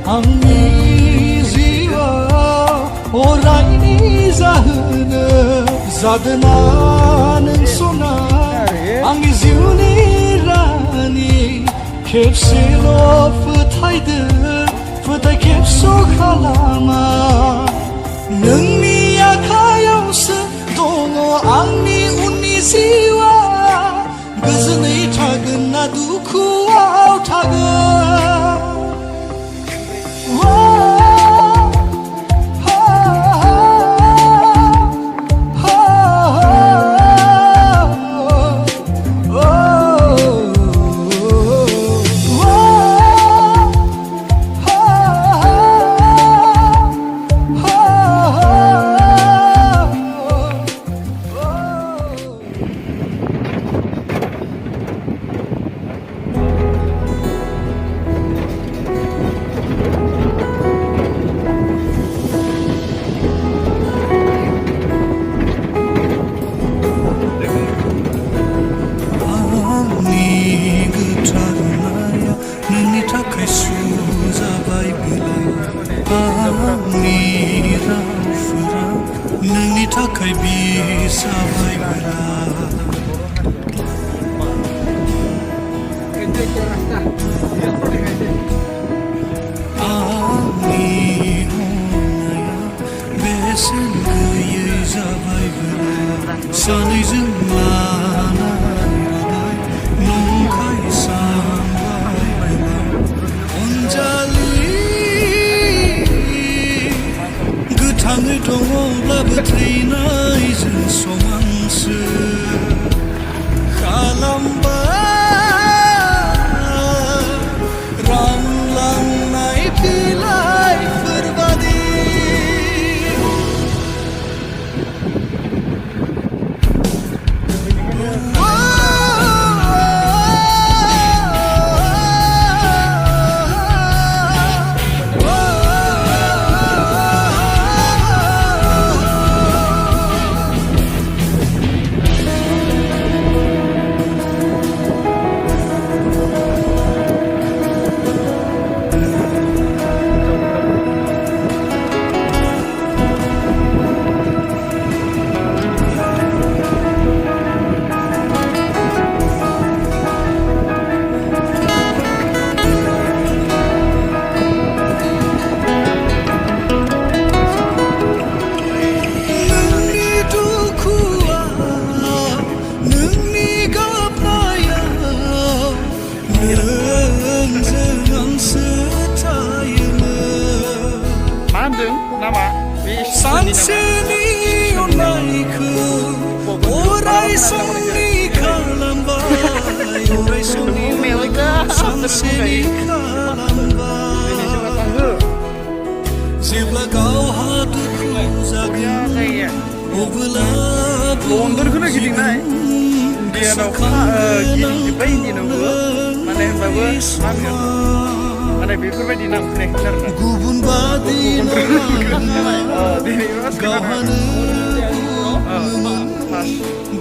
आंनि जिउआव अरायनि जाहोनो जादोना नों सना आंनि जिउनि रानि खेबसेल' फोथायदो फोथाय खेबस' खालामा नोंनि आखायावसो दङ आंनि उननि जिउआ गोजोनै थागोन ना दुखुआव थागोन नोंनि थाखाय बिसाबाय बोरा आंनि अननाया बेसेन गैयै जाबाय बोरा सानैजों लानाय नंखाय सानबाय बोरा अनजालि गोथाङै दङब्लाबो थैनायजों समानसो खालामबाय रानलांनाय बिलाइफोर बादि सानसेनि अननायखौ अराय समनि खालामबाय अराय समनि सानसेनि खालामबाय जेब्ला गावहा दुखु जागोन अब्ला लन्दनखौनो गिदिंनाय इण्डियानाव गिदिंजोब्बाय इण्डियानावबो माने होनबाबो माने बेफोरबायदि नाम खोनायाखै आरोना गुबुन बादि गावहानो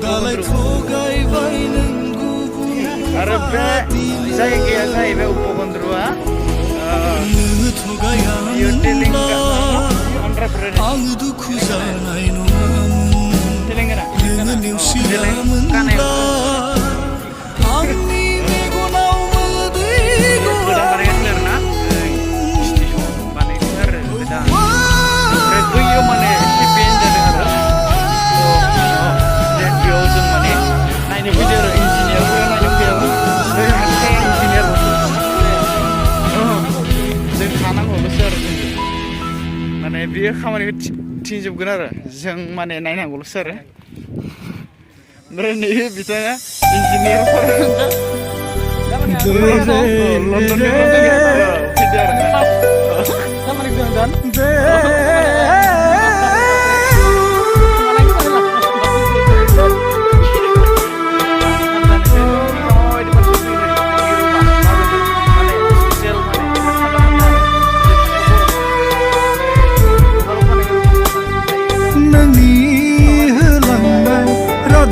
दालाय थगायबाय नों गुबुन आरो बे जायगाया जाहैबाय उपबन्द्रआ आं दुखु जानाय नङा नोङो नेवसियामोनब्ला आंनि मेगनाव मोदै माने बियो खामानिखौ थिनजोबगोन आरो जों माने नायनांगौल'सो आरो ओमफ्राय नैबे बिथाङा इन्जिनियार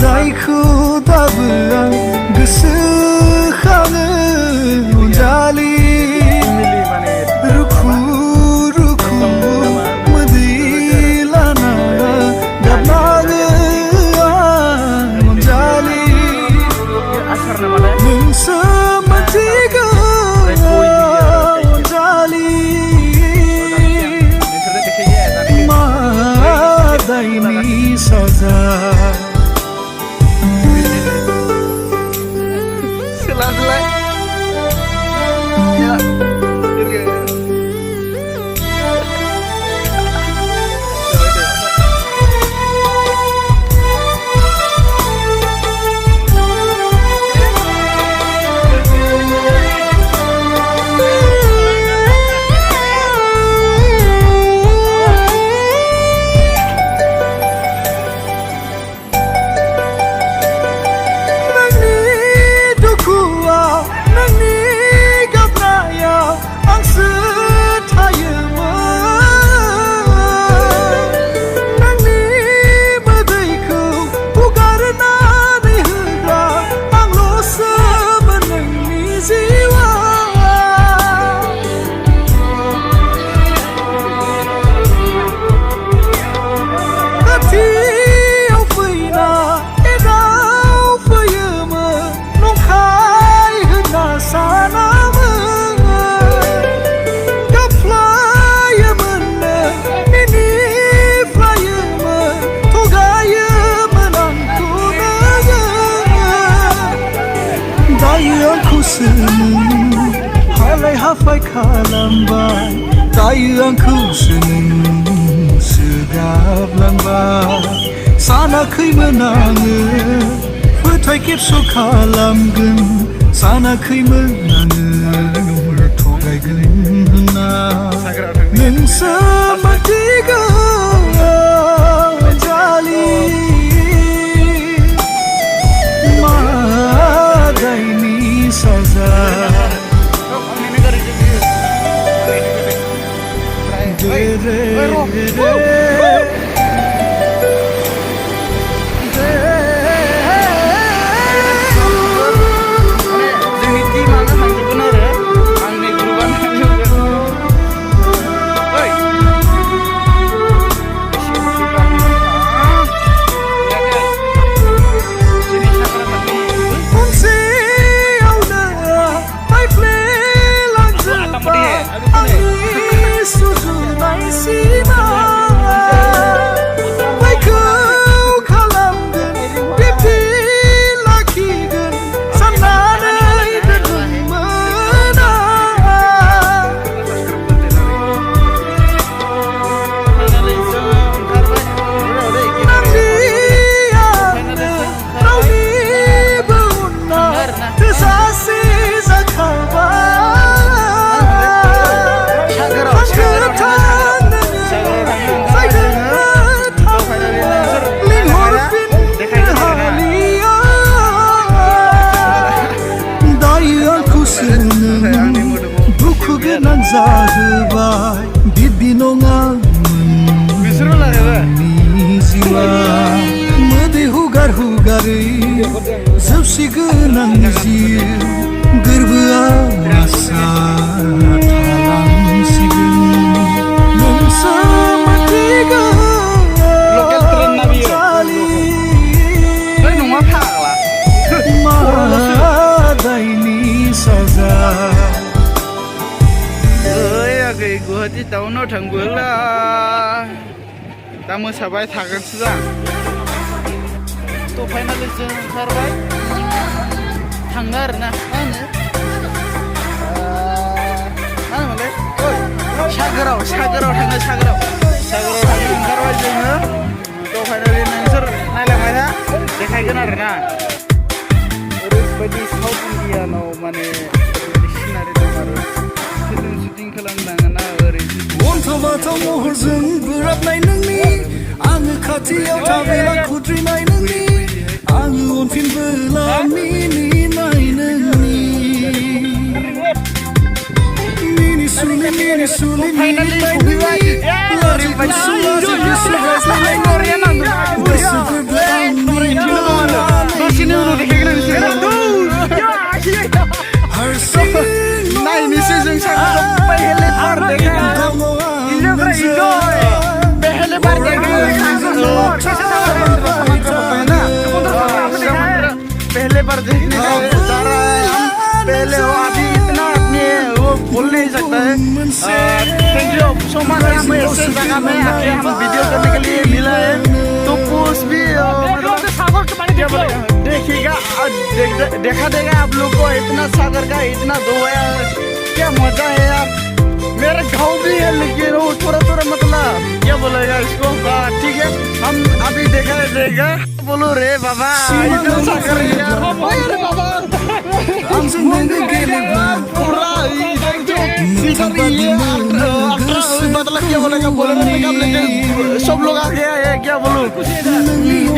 जायखौ दाबो आं गोसोखाङो अनजालि रुखु दायो आंखौसो नोंसो गाबलांबाय सानाखैमोन आङो फोथाय खेबस' खालामगोन सानाखैमोन आङो थगायगोन होनना नोंसो मिथिगौ जालि मा दायनि साजा जाहोबाय बिदि नङामोन जिउआ मोदै हुगार हुगारै जोबसिगोन आंनि जिउ गोरबोआव आसा थालांसिगोन नोंसो मिथिगौ जालि मा दायनि साजा गुवाहाटी टाउनाव थांबोला दा मोसाबाय थागोनसो जा थ' फाइनालि जों ओंखारबाय थाङो आरोना मा होनोमोनलाय सागोराव थाङो सागोराव थाङो ओंखारबाय जोङो थ' फाइनालि नोंसोर नायलांबाय था देखायगोन आरोना ओरैबायदि साउथ इण्डियानाव माने ओरैबायदि सिनारि दं आरो शुटिं खालामनाङा अन्थाव महरजों बोराबनाय नोंनि आङो खाथियाव थाबेला खुद्रिनाय नोंनि आङो अनफिनबोला मिनिनाय नोंनि मिनिसुलि मिनिनाय नोंनि लारि गुसु लारि गुसु रायज्लायनाय नोंनि गोसो नायनोसै जों सागोराव पहले बार देखेगा पहले बार पहले बार देखने जा रहा है हम पहले हो अभी इतना आदमी वो बोल नहीं सकता है थैंक यू सो मच हमें ऐसे जगह में आके हम वीडियो करने के लिए मिला है तो पोस्ट भी देखिएगा देखा देगा आप लोग को इतना सागर का इतना धोया क्या मजा है यार मेरा गाँव भी है लेकिन वो थोड़ा मतलब क्या बोलेगा इसको ठीक है हम अभी देखा बोलो रे बाबा इतना सागर बाबा पूरा मतलब क्या बोलेगा लेकिन सब लोग आ गया है क्या बोलूं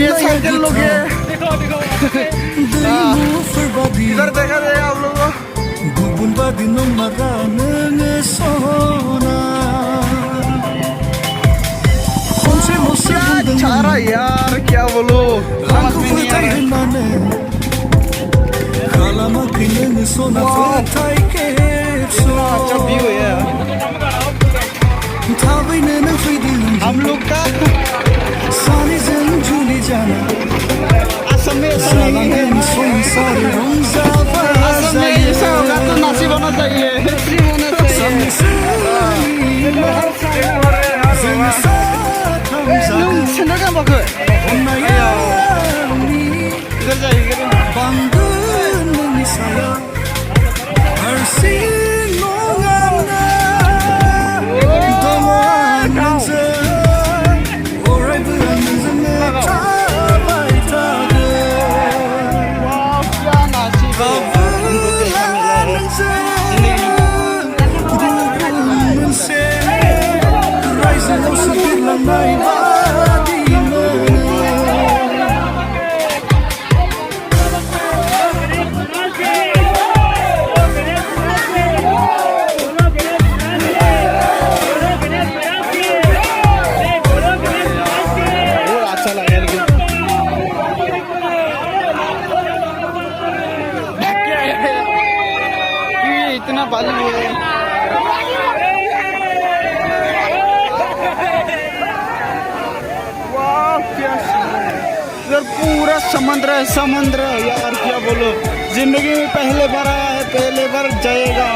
ये साइकिल लोग है इधर देखा जाए आप लोगों गुबुन बादि नंमारा नोङो सना खनसे मसे चारा यार क्या बोलो आंखौ फोथायहोनानै खालामाखै नोङो सना फोथाय खेबस' अच्छा व्यू है थाबैनो नों फैदों हम लोग का सानैजों जुलि जाना असम में ऐसा नहीं है संसार रंजा असम में ऐसा होगा तो नसीब होना चाहिए सिनेगा बाखो इधर जाइए बांगोन नोंनि साया हारसिं नङाना थानाय बादि मोनो इतना बालू है वाह क्या इधर पूरा समुद्र है समुद्र यार क्या बोलो जिंदगी में पहले बार आया है पहले बार जाएगा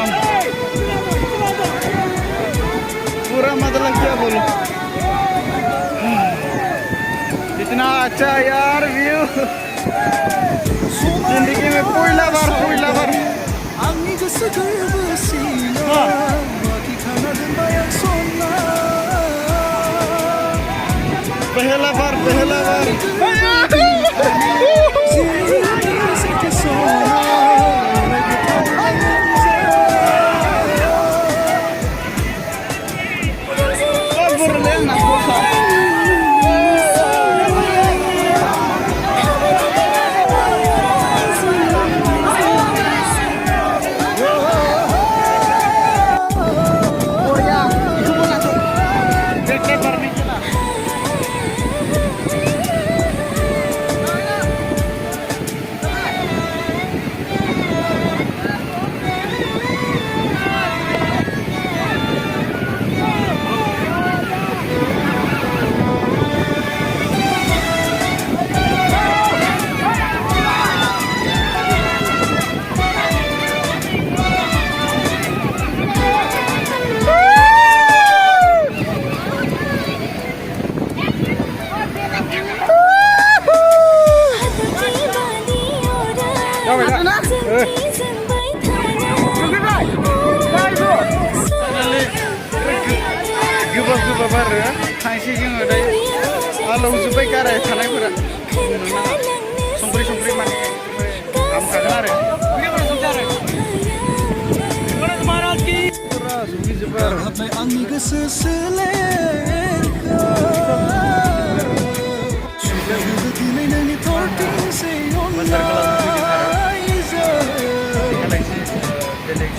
पूरा मतलब क्या बोलो इतना अच्छा यार व्यू जिंदगी में पहला बार आंनि गोसो गोरबो सिङाव बाखि खाना दोनबाय आं सना पहला बार गोबाब आरो थांसै जोङो दायो आलौजोब्बाय गाराय थानायफोरा संख्रि माने हामखागोन आरो आंनि गोसो सोलेरखौ दिनै नोंनि थरथिंसै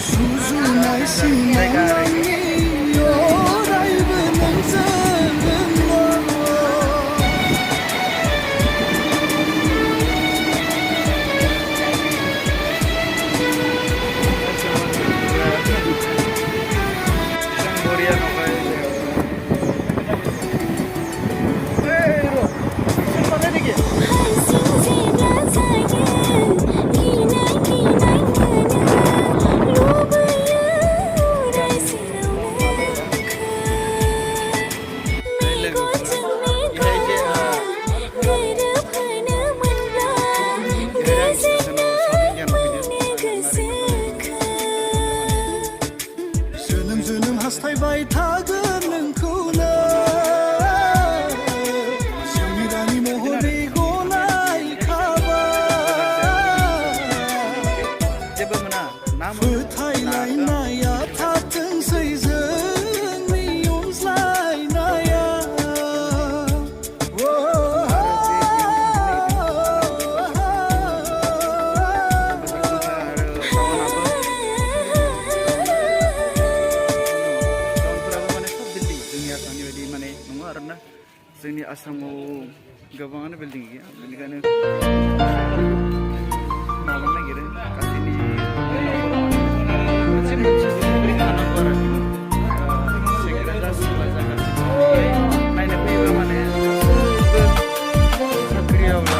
सुजुनाय सिमां आंनि अरायबो नोंजों हास्थायबाय थागोन नोंखौनो जिउनि रानि महरै गनायखाबाय फोथायलायनाया थाथोंसै जोंनि अनज्लायनाया जोंनि आसामाव गोबाङानो बिल्डिं गैया बेनिखायनो माबानो नागिरो गासैनि मोनसे बिल्डिं थानांगौ आरो सेंग्रा जा सिख्ला जा नायनो फैयोबा माने साख्रियावला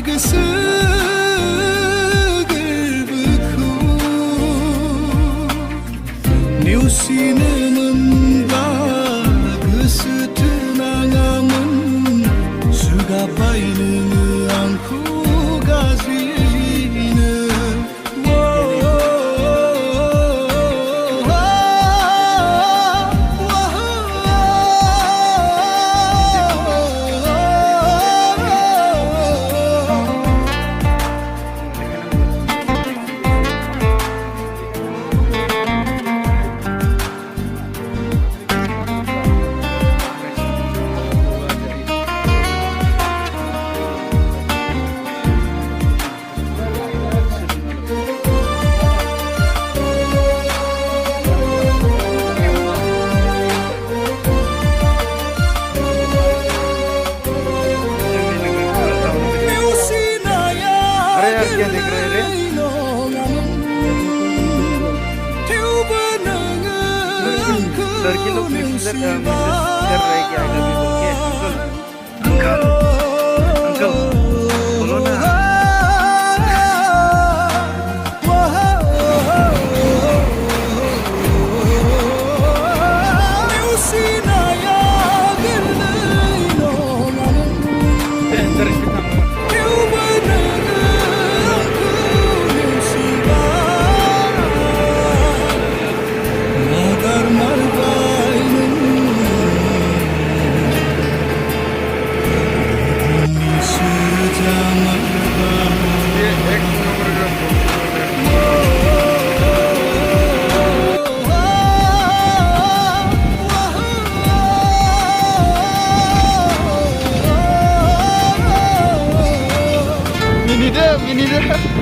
गोसो गोरबोखौ नेवसि कर रहे क्या I love you बोल के अंकल अंकल बोलो ना Mini deh.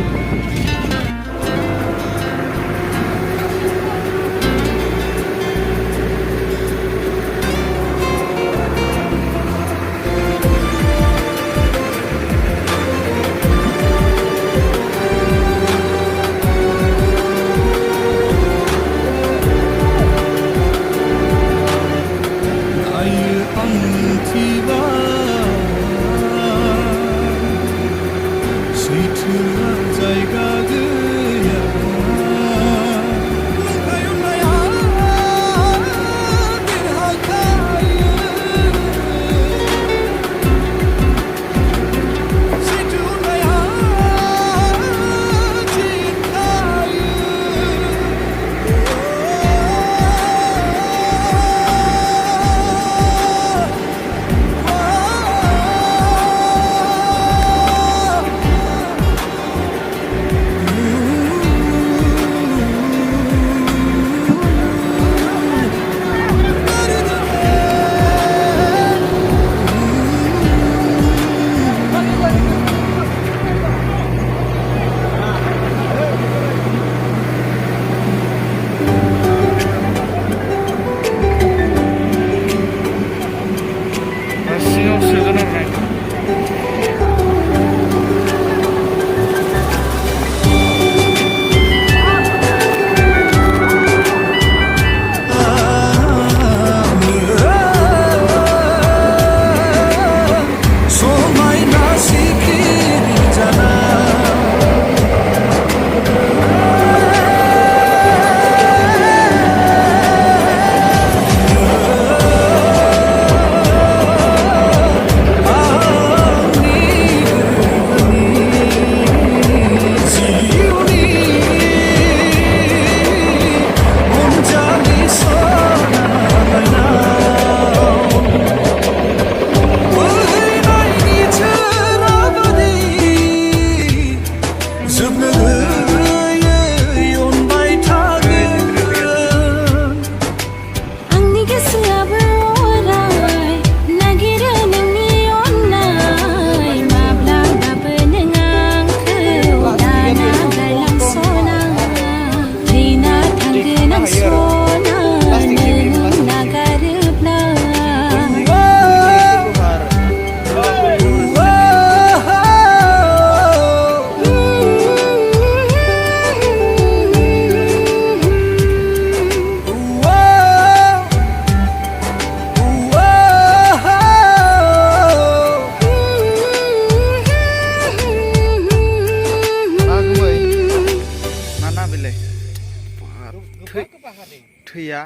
थैया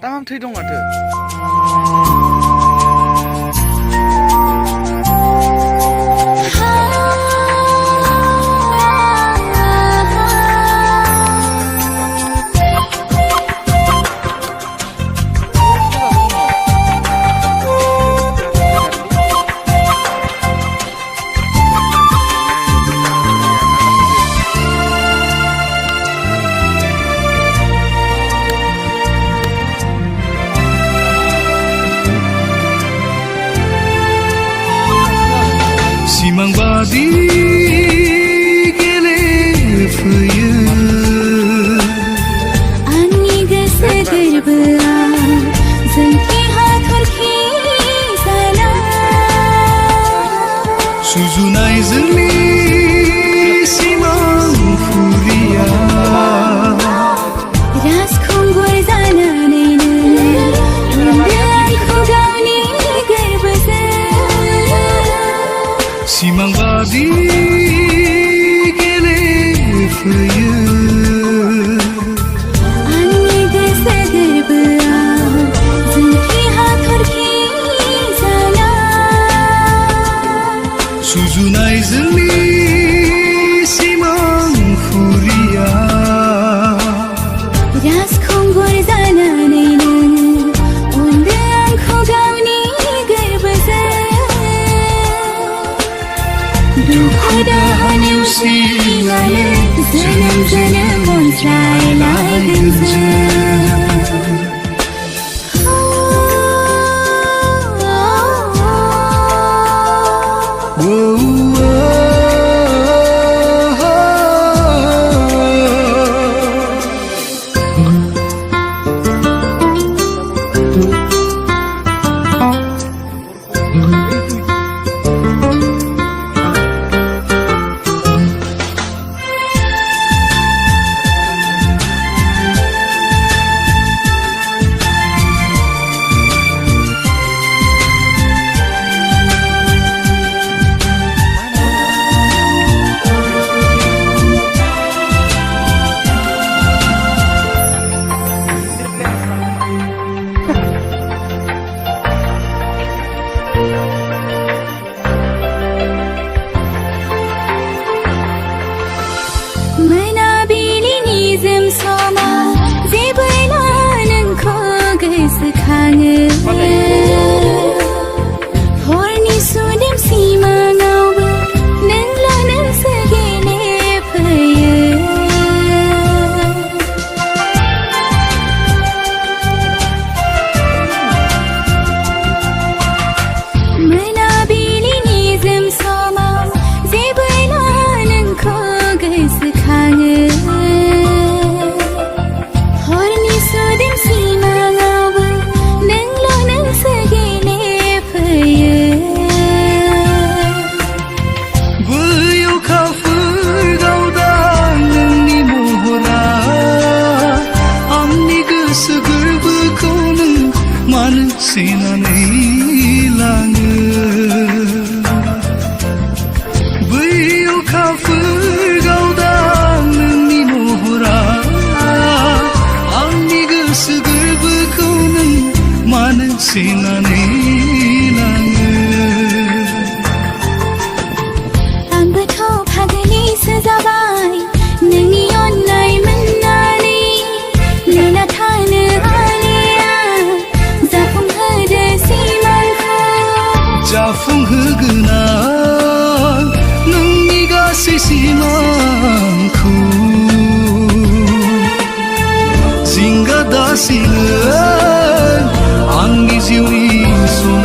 तामाम थै दं माथो सिमां बादि गेलेफैयो आंनि गोसो गोरबोआव जोंनि हाथरखि जाना सुजुनाय जोंनि सिमांफुरिया राजखुंगुर जानानैनो रुजुनाय जोंनि सिमांफुरिया राजखुंगुर जानानै नोङो अनदो आंखौ गावनि गोरबोजों दुखु दाहा नेवसिनानै जोनोम जोनोम अनज्लायलायगोन जों मोनाबिलिनि जोम समा जेबोला नोंखौ गोसोखाङो हरनि सुदेम सिमाङावबो नोंल' नोंसो गेलेफैयो मोनाबिलिनि जोम समाव जेबोला नोंखौ गोसोखाङो हरनि सुदेम सिमाङावबो नोंल' नोंसो गेलेफैयो बै अखाफोर गावदां नोंनि महरा आंनि गोसो गोरबोखौ नों मानो सेनानै लाङो बै अखाफोर गावदां नोंनि महरा आंनि गोसो गोरबोखौ नों मानो सेनानै लाङो आंबोथ' फागोलिसो जाबाय नोंनि अननाय मोननानै नेना थानो हालिया जाफुंहोदो सिमांखौ जाफुंहोगोन आं नोंनि गासै सिमांखौ जिंगा दासिनो आंनि जिउनि सम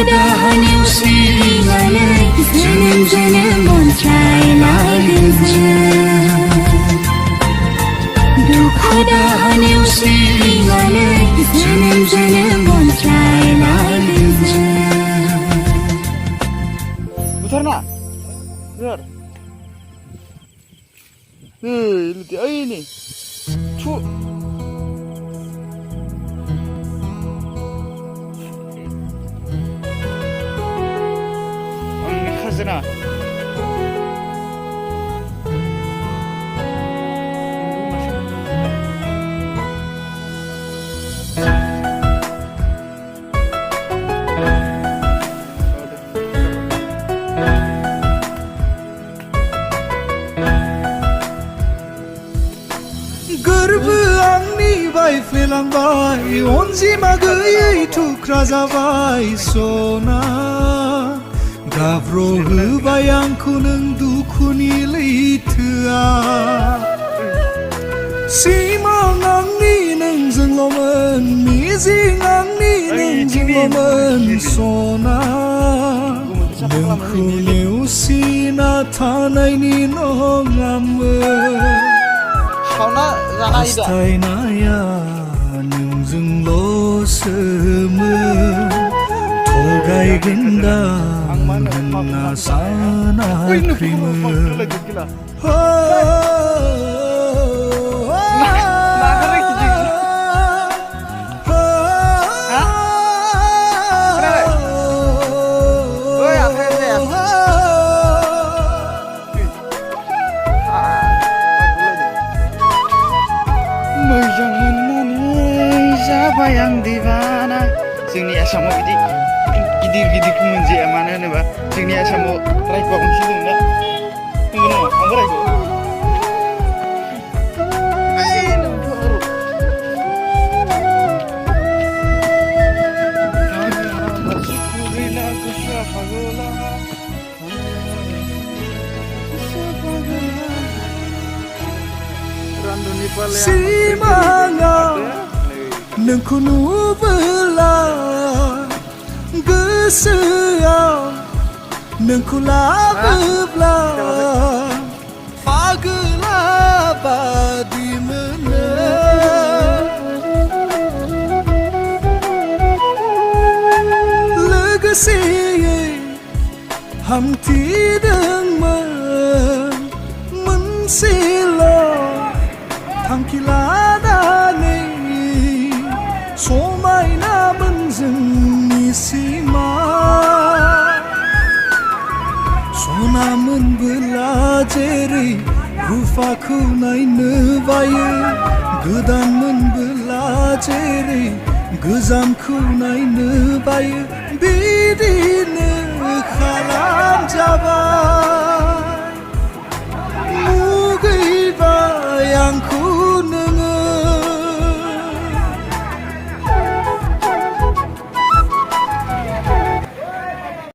दाहा नेवसिनानै जोनोम जोनोम अनज्लायलायगोन जों दुखु दाहा नेवसिनानै जोनोम जोनोम अनज्लायलायगोन जों उधर ना उधर ini cu ini khazana गोरबो आंनि बायफ्लेलांबाय अनजिमा गैयै थुख्रा जाबाय सना गाब्र'होबाय आंखौ नों दुखुनि लैथोआ सिमां आंनि नोंजोंल'मोन मिजिं आंनि नोंजोंल'मोन सना नोंखौ नेवसिना थानायनि नङामोन हास्थायनाया नोंजोंल'सोमोन थगायगोनदा होनना सानाखैमोन मोजां मोननानै जाबाय आं दिवाना जोंनि आसामाव बिदि गिदिर गिदिरखौ मोनजाया मानो होनोबा जोंनि आसामाव रायख'आ गंसे दंना नंगौ नामा आंबो रायख' सिमाङा नोंखौ नुबोला गोसोआव नोंखौ लाबोब्ला पागला बादि मोनो लोगोसेयै हांथिदोंमोन मोनसेल' थांखि लानानै समायनामोन जोंनि सिमा सनामोनबोला जेरै रुफाखौ नायनो बायो गोदानमोनबोला जेरै गोजामखौ नायनो बायो बिदिनो खालामजाबाय